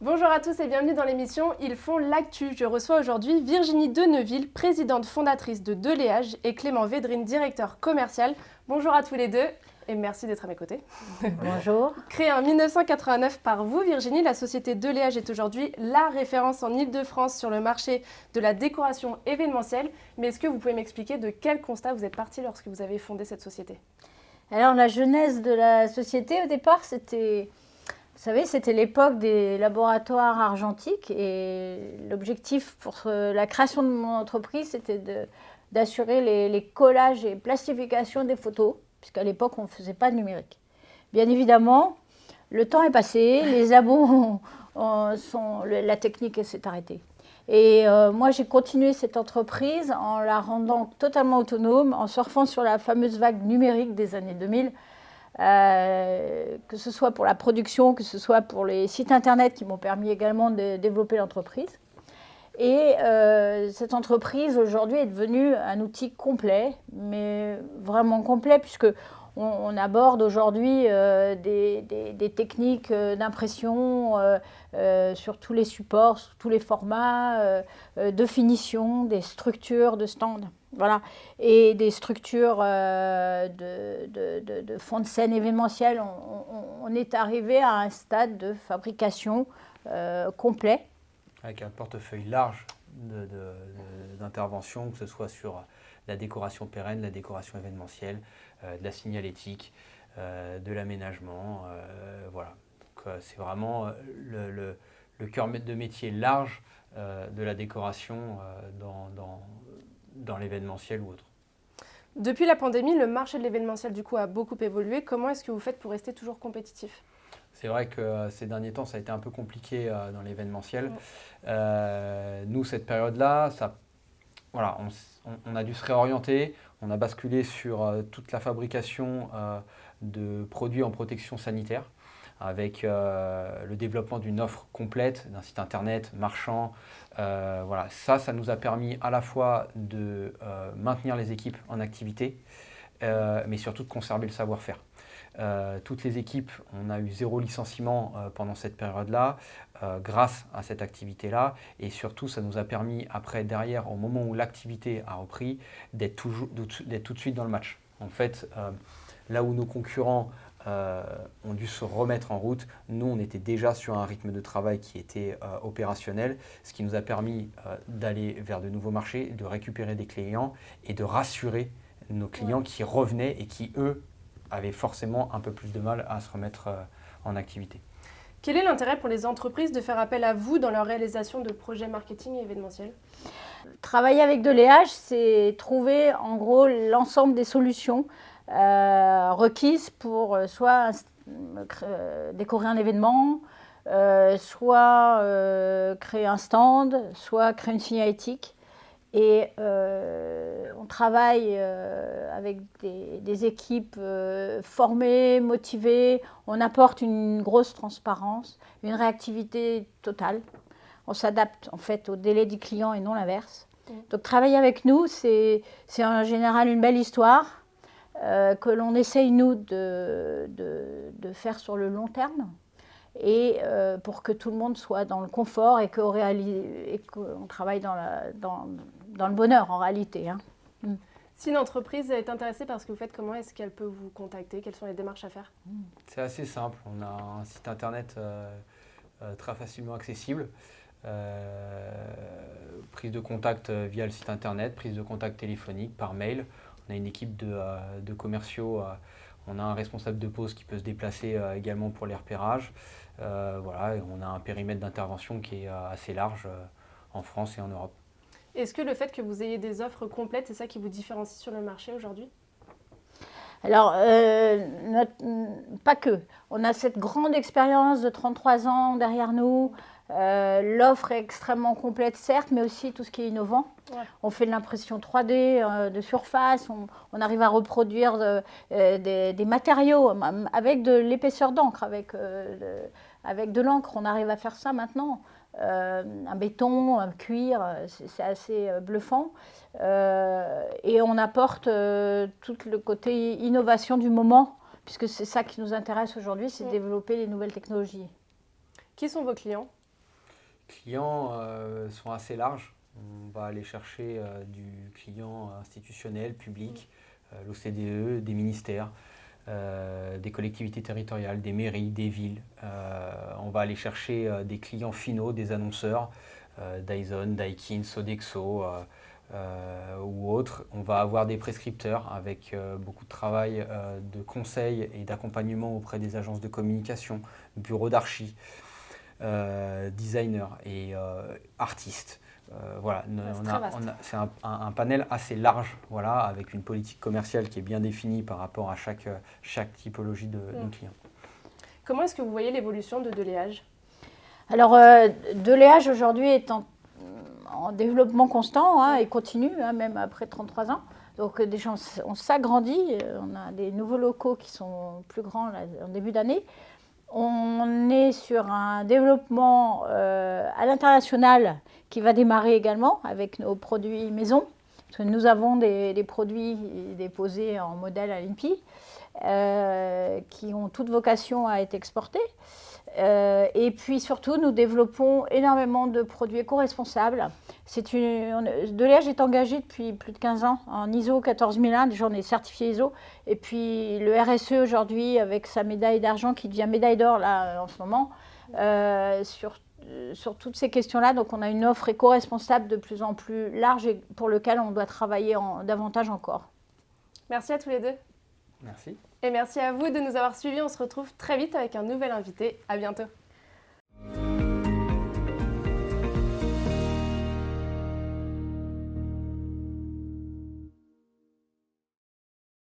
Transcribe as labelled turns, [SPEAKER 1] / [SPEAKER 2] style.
[SPEAKER 1] Bonjour à tous et bienvenue dans l'émission Ils font l'actu. Je reçois aujourd'hui Virginie Deneville, présidente fondatrice de Deléage, et Clément Védrine, directeur commercial. Bonjour à tous les deux et merci d'être à mes côtés.
[SPEAKER 2] Bonjour.
[SPEAKER 1] Créée en 1989 par vous, Virginie, la société Deléage est aujourd'hui la référence en Île-de-France sur le marché de la décoration événementielle. Mais est-ce que vous pouvez m'expliquer de quel constat vous êtes parti lorsque vous avez fondé cette société ?
[SPEAKER 2] Alors la genèse de la société au départ, c'était l'époque des laboratoires argentiques et l'objectif pour la création de mon entreprise, c'était d'assurer les collages et plastifications des photos, puisqu'à l'époque on ne faisait pas de numérique. Bien évidemment, le temps est passé, les labos la technique s'est arrêtée. Et moi, j'ai continué cette entreprise en la rendant totalement autonome, en surfant sur la fameuse vague numérique des années 2000, que ce soit pour la production, que ce soit pour les sites internet qui m'ont permis également de développer l'entreprise. Et cette entreprise, aujourd'hui, est devenue un outil complet, mais vraiment complet, puisque on aborde aujourd'hui des techniques d'impression sur tous les supports, sur tous les formats, de finition, des structures de stands, voilà, et des structures de fonds de scène événementiels. On est arrivé à un stade de fabrication complet.
[SPEAKER 3] Avec un portefeuille large d'interventions, que ce soit sur la décoration pérenne, la décoration événementielle, de la signalétique, de l'aménagement. Voilà. C'est vraiment le cœur de métier large de la décoration dans l'événementiel ou autre.
[SPEAKER 1] Depuis la pandémie, le marché de l'événementiel du coup a beaucoup évolué. Comment est-ce que vous faites pour rester toujours compétitif ?
[SPEAKER 3] C'est vrai que ces derniers temps, ça a été un peu compliqué dans l'événementiel. Nous, cette période-là, voilà, on a dû se réorienter. On a basculé sur toute la fabrication de produits en protection sanitaire, avec le développement d'une offre complète, d'un site internet marchand. Voilà, ça nous a permis à la fois de maintenir les équipes en activité, mais surtout de conserver le savoir-faire. Toutes les équipes, on a eu 0 licenciement pendant cette période-là, grâce à cette activité-là. Et surtout, ça nous a permis, après, derrière, au moment où l'activité a repris, d'être tout de suite dans le match. En fait, là où nos concurrents ont dû se remettre en route, nous, on était déjà sur un rythme de travail qui était opérationnel, ce qui nous a permis d'aller vers de nouveaux marchés, de récupérer des clients et de rassurer nos clients qui revenaient et qui, eux, avaient forcément un peu plus de mal à se remettre en activité.
[SPEAKER 1] Quel est l'intérêt pour les entreprises de faire appel à vous dans leur réalisation de projets marketing et événementiels ?
[SPEAKER 2] Travailler avec Deléage, c'est trouver en gros l'ensemble des solutions requises pour soit décorer un événement, soit créer un stand, soit créer une signalétique. Et on travaille avec des équipes formées, motivées. On apporte une grosse transparence, une réactivité totale. On s'adapte en fait au délai du client et non l'inverse. Donc travailler avec nous, c'est en général une belle histoire que l'on essaye nous de faire sur le long terme. Et pour que tout le monde soit dans le confort et qu'on travaille dans le bonheur en réalité. Hein.
[SPEAKER 1] Si une entreprise est intéressée par ce que vous faites, comment est-ce qu'elle peut vous contacter ? Quelles sont les démarches à faire ?
[SPEAKER 3] C'est assez simple. On a un site internet très facilement accessible. Prise de contact via le site internet, prise de contact téléphonique, par mail. On a une équipe de commerciaux. On a un responsable de pause qui peut se déplacer également pour les repérages. Voilà, et on a un périmètre d'intervention qui est assez large en France et en Europe.
[SPEAKER 1] Est-ce que le fait que vous ayez des offres complètes, c'est ça qui vous différencie sur le marché aujourd'hui ?
[SPEAKER 2] Alors, pas que. On a cette grande expérience de 33 ans derrière nous. L'offre est extrêmement complète, certes, mais aussi tout ce qui est innovant. Ouais. On fait de l'impression 3D de surface, on arrive à reproduire des matériaux avec de l'épaisseur d'encre, avec de l'encre. On arrive à faire ça maintenant. Un béton, un cuir, c'est assez bluffant. Et on apporte tout le côté innovation du moment, puisque c'est ça qui nous intéresse aujourd'hui, c'est de développer les nouvelles technologies.
[SPEAKER 1] Qui sont vos clients ?
[SPEAKER 3] clients sont assez larges. On va aller chercher du client institutionnel, public, l'OCDE, des ministères, des collectivités territoriales, des mairies, des villes. On va aller chercher des clients finaux, des annonceurs, Dyson, Daikin, Sodexo ou autres. On va avoir des prescripteurs avec beaucoup de travail de conseil et d'accompagnement auprès des agences de communication, bureaux d'archi, designers et artistes. Voilà, c'est un panel assez large, voilà, avec une politique commerciale qui est bien définie par rapport à chaque typologie de clients.
[SPEAKER 1] Comment est-ce que vous voyez l'évolution de Deléage ?
[SPEAKER 2] Alors, Deléage aujourd'hui est en développement constant et continue, même après 33 ans. Donc déjà, on s'agrandit, on a des nouveaux locaux qui sont plus grands là, en début d'année. On est sur un développement à l'international qui va démarrer également avec nos produits maison. Parce que nous avons des produits déposés en modèle à l'INPI qui ont toute vocation à être exportés. Et puis surtout, nous développons énormément de produits éco-responsables. Deléage est engagé depuis plus de 15 ans en ISO 14001, déjà on est certifié ISO. Et puis le RSE aujourd'hui, avec sa médaille d'argent qui devient médaille d'or là en ce moment, sur toutes ces questions-là. Donc on a une offre éco-responsable de plus en plus large et pour laquelle on doit travailler davantage encore.
[SPEAKER 1] Merci à tous les deux.
[SPEAKER 3] Merci.
[SPEAKER 1] Et merci à vous de nous avoir suivis. On se retrouve très vite avec un nouvel invité. À bientôt.